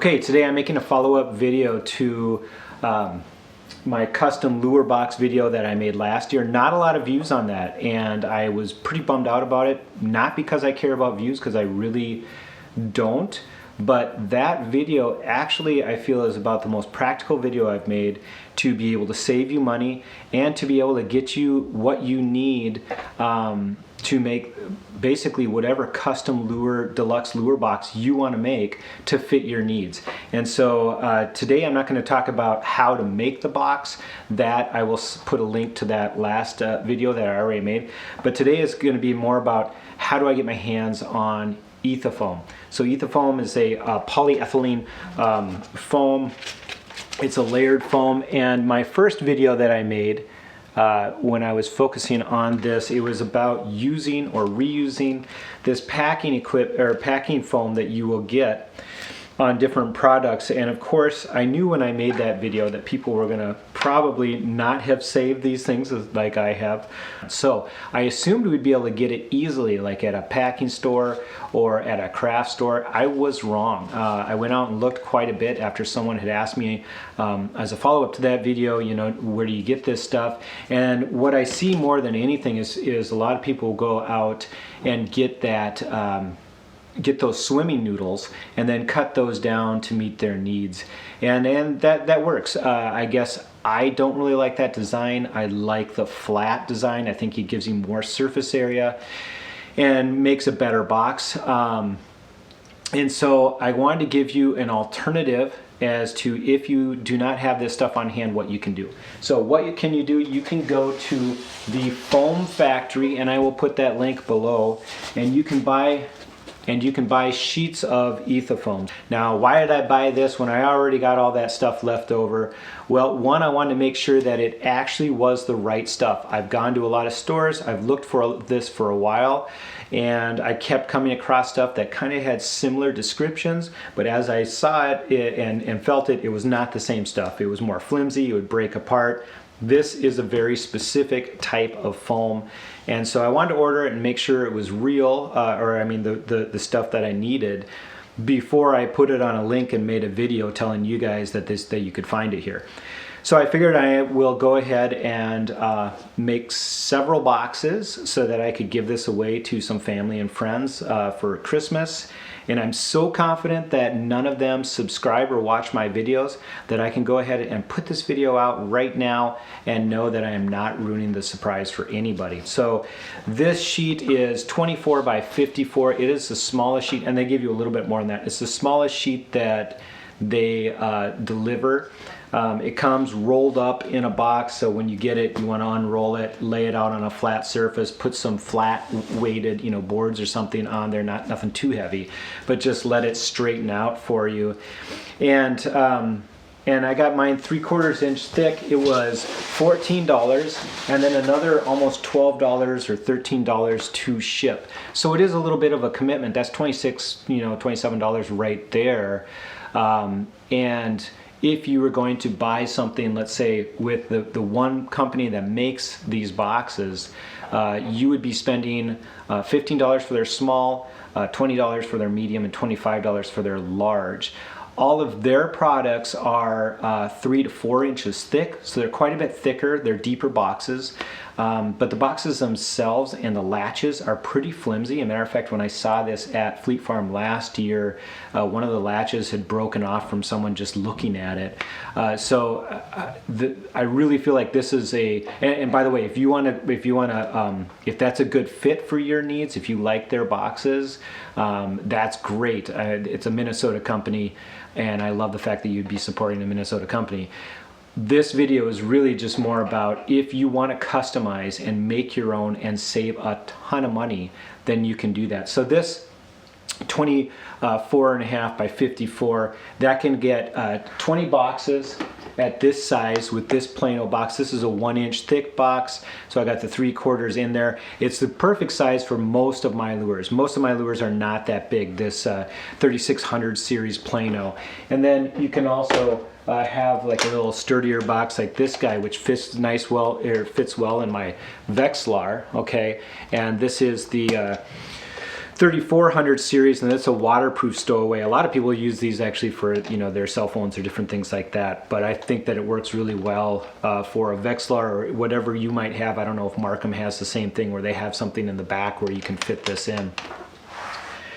Okay, today I'm making a follow-up video to my custom lure box video that I made last year. Not a lot of views on that, and I was pretty bummed out about it. Not because I care about views, because I really don't, but that video actually I feel is about the most practical video I've made to be able to save you money and to be able to get you what you need to make basically whatever custom lure, deluxe lure box you want to make to fit your needs. And so today I'm not going to talk about how to make the box. That I will put a link to that last video that I already made. But today is going to be more about how do I get my hands on ethafoam. So ethafoam is a polyethylene foam. It's a layered foam, and my first video that I made when I was focusing on this, it was about using or reusing this packing foam that you will get on different products. And of course, I knew when I made that video that people were gonna probably not have saved these things like I have. So I assumed we'd be able to get it easily, like at a packing store or at a craft store. I was wrong. I went out and looked quite a bit after someone had asked me as a follow-up to that video, you know, where do you get this stuff? And what I see more than anything is a lot of people go out and get that get those swimming noodles and then cut those down to meet their needs, and that works. I guess I don't really like that design. I like the flat design. I think it gives you more surface area and makes a better box. And so I wanted to give you an alternative as to if you do not have this stuff on hand, what you can do. So what can you do? You can go to the Foam Factory, and I will put that link below, and you can buy sheets of ethafoam. Now, why did I buy this when I already got all that stuff left over? Well, one, I wanted to make sure that it actually was the right stuff. I've gone to a lot of stores, I've looked for this for a while, and I kept coming across stuff that kind of had similar descriptions, but as I saw it and felt it, it was not the same stuff. It was more flimsy, it would break apart. This is a very specific type of foam, and so I wanted to order it and make sure it was real, or I mean the stuff that I needed, before I put it on a link and made a video telling you guys that you could find it here. So I figured I will go ahead and make several boxes so that I could give this away to some family and friends for Christmas. And I'm so confident that none of them subscribe or watch my videos that I can go ahead and put this video out right now and know that I am not ruining the surprise for anybody. So this sheet is 24 by 54. It is the smallest sheet, and they give you a little bit more than that. It's the smallest sheet that they deliver. It comes rolled up in a box, so when you get it, you want to unroll it, lay it out on a flat surface, put some flat weighted, you know, boards or something on there, nothing too heavy, but just let it straighten out for you. And I got mine 3/4 inch thick. It was $14, and then another almost $12 or $13 to ship. So it is a little bit of a commitment. That's $26, you know, $27 right there. And if you were going to buy something, let's say with the one company that makes these boxes, you would be spending $15 for their small, $20 for their medium, and $25 for their large. All of their products are 3 to 4 inches thick, so they're quite a bit thicker. They're deeper boxes, but the boxes themselves and the latches are pretty flimsy. As a matter of fact, when I saw this at Fleet Farm last year, one of the latches had broken off from someone just looking at it. I really feel like this is a. And by the way, if that's a good fit for your needs, if you like their boxes, that's great. It's a Minnesota company, and I love the fact that you'd be supporting a Minnesota company. This video is really just more about if you want to customize and make your own and save a ton of money, then you can do that. So this 24.5 by 54, that can get 20 boxes at this size with this plain old box. This is a 1 inch thick box, so I got the 3/4 in there. It's the perfect size for most of my lures. Most of my lures are not that big, this 3600 series Plano. And then you can also have like a little sturdier box like this guy, which fits fits well in my Vexlar, okay? And this is the 3400 series, and it's a waterproof stowaway. A lot of people use these actually for, you know, their cell phones or different things like that, but I think that it works really well for a Vexilar or whatever you might have. I don't know if Markham has the same thing where they have something in the back where you can fit this in.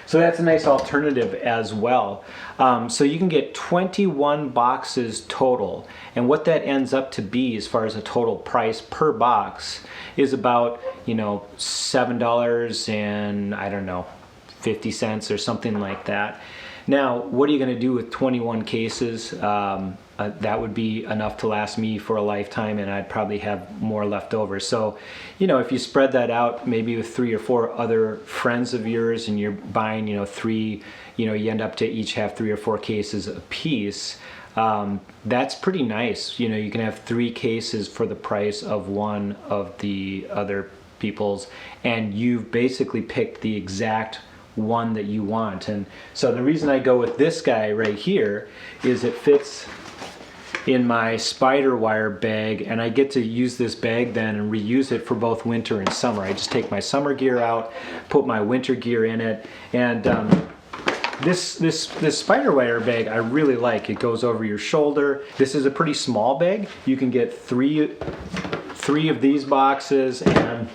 So that's a nice alternative as well. So you can get 21 boxes total, and what that ends up to be as far as a total price per box is about, you know, $7 and I don't know, 50 cents or something like that. Now, what are you going to do with 21 cases? That would be enough to last me for a lifetime, and I'd probably have more left over. So, you know, if you spread that out maybe with 3 or 4 other friends of yours and you're buying, you know, 3, you know, you end up to each have 3 or 4 cases a piece. That's pretty nice. You know, you can have 3 cases for the price of one of the other people's, and you've basically picked the exact one that you want. And so the reason I go with this guy right here is it fits in my spider wire bag, and I get to use this bag then and reuse it for both winter and summer. I just take my summer gear out, put my winter gear in it, and this spider wire bag I really like. It goes over your shoulder. This is a pretty small bag. You can get three of these boxes and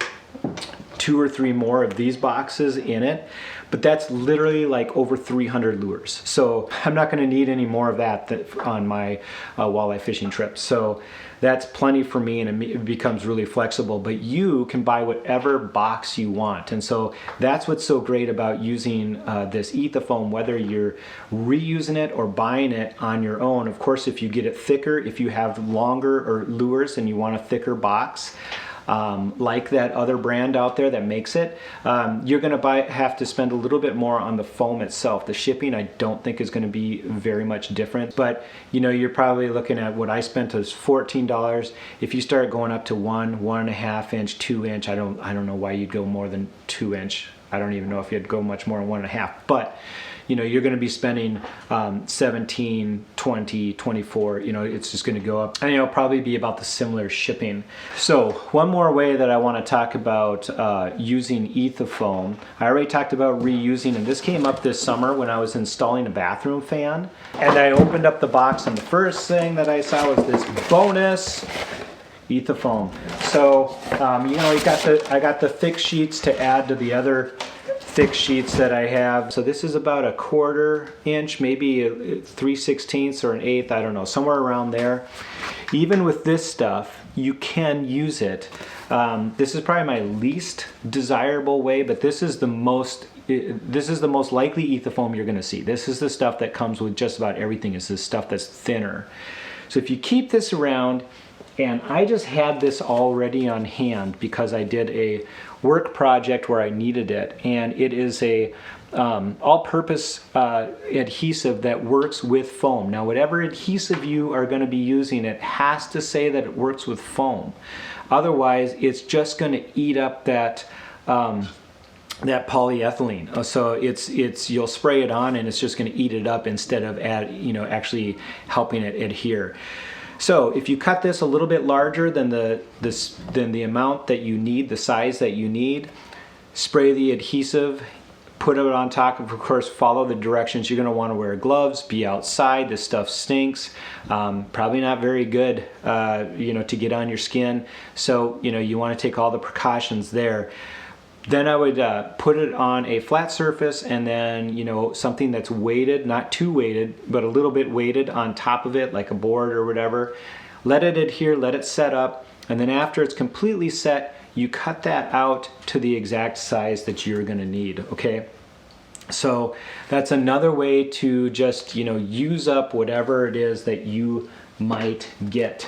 2 or 3 more of these boxes in it, but that's literally like over 300 lures. So I'm not going to need any more of that on my walleye fishing trips. So that's plenty for me, and it becomes really flexible, but you can buy whatever box you want. And so that's what's so great about using this ethafoam, whether you're reusing it or buying it on your own. Of course, if you get it thicker, if you have longer or lures and you want a thicker box, like that other brand out there that makes it, you're going to have to spend a little bit more on the foam itself. The shipping I don't think is going to be very much different, but you know, you're probably looking at what I spent is $14. If you start going up to 1.5 inch, 2 inch, I don't know why you'd go more than 2 inch. I don't even know if you'd go much more than 1.5, but you know, you're going to be spending 17, 20, 24, you know, it's just going to go up, and it'll probably be about the similar shipping. So one more way that I want to talk about using ethafoam, I already talked about reusing, and this came up this summer when I was installing a bathroom fan, and I opened up the box, and the first thing that I saw was this bonus ethafoam. So you know, I got the thick sheets to add to the other thick sheets that I have. So this is about 1/4 inch, maybe 3/16 or 1/8, I don't know, somewhere around there. Even with this stuff, you can use it. This is probably my least desirable way, but this is the most likely ethafoam you're going to see. This is the stuff that comes with just about everything, is this stuff that's thinner. So if you keep this around, and I just had this already on hand because I did a work project where I needed it, and it is a all-purpose adhesive that works with foam. Now, whatever adhesive you are going to be using, it has to say that it works with foam. Otherwise, it's just going to eat up that polyethylene. So you'll spray it on and it's just going to eat it up instead of actually helping it adhere. So if you cut this a little bit larger than the amount that you need, the size that you need, spray the adhesive, put it on top. Of course, follow the directions. You're going to want to wear gloves, be outside. This stuff stinks. Probably not very good, to get on your skin. So, you want to take all the precautions there. Then I would put it on a flat surface, and then, something that's weighted, not too weighted, but a little bit weighted on top of it, like a board or whatever. Let it adhere, let it set up, and then after it's completely set, you cut that out to the exact size that you're gonna need, okay? So that's another way to just, use up whatever it is that you might get.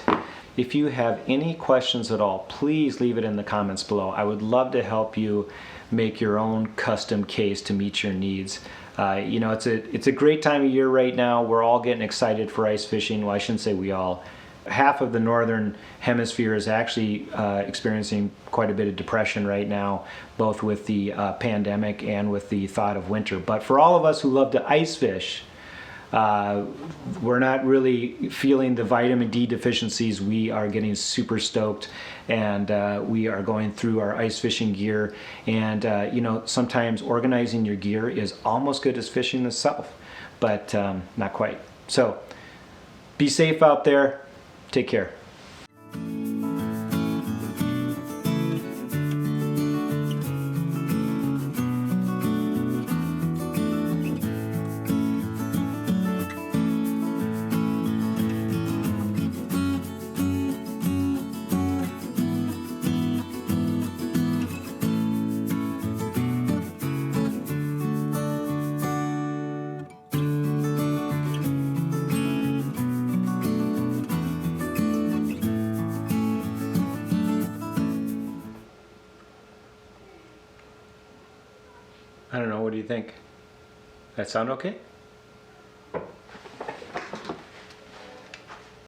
If you have any questions at all, please leave it in the comments below. I would love to help you make your own custom case to meet your needs. It's a great time of year right now. We're all getting excited for ice fishing. Well, I shouldn't say we all. Half of the northern hemisphere is actually experiencing quite a bit of depression right now, both with the pandemic and with the thought of winter. But for all of us who love to ice fish, We're not really feeling the vitamin D deficiencies. We are getting super stoked, and we are going through our ice fishing gear. And you know, sometimes organizing your gear is almost good as fishing itself, but not quite. So be safe out there. Take care. I don't know, what do you think? That sound okay?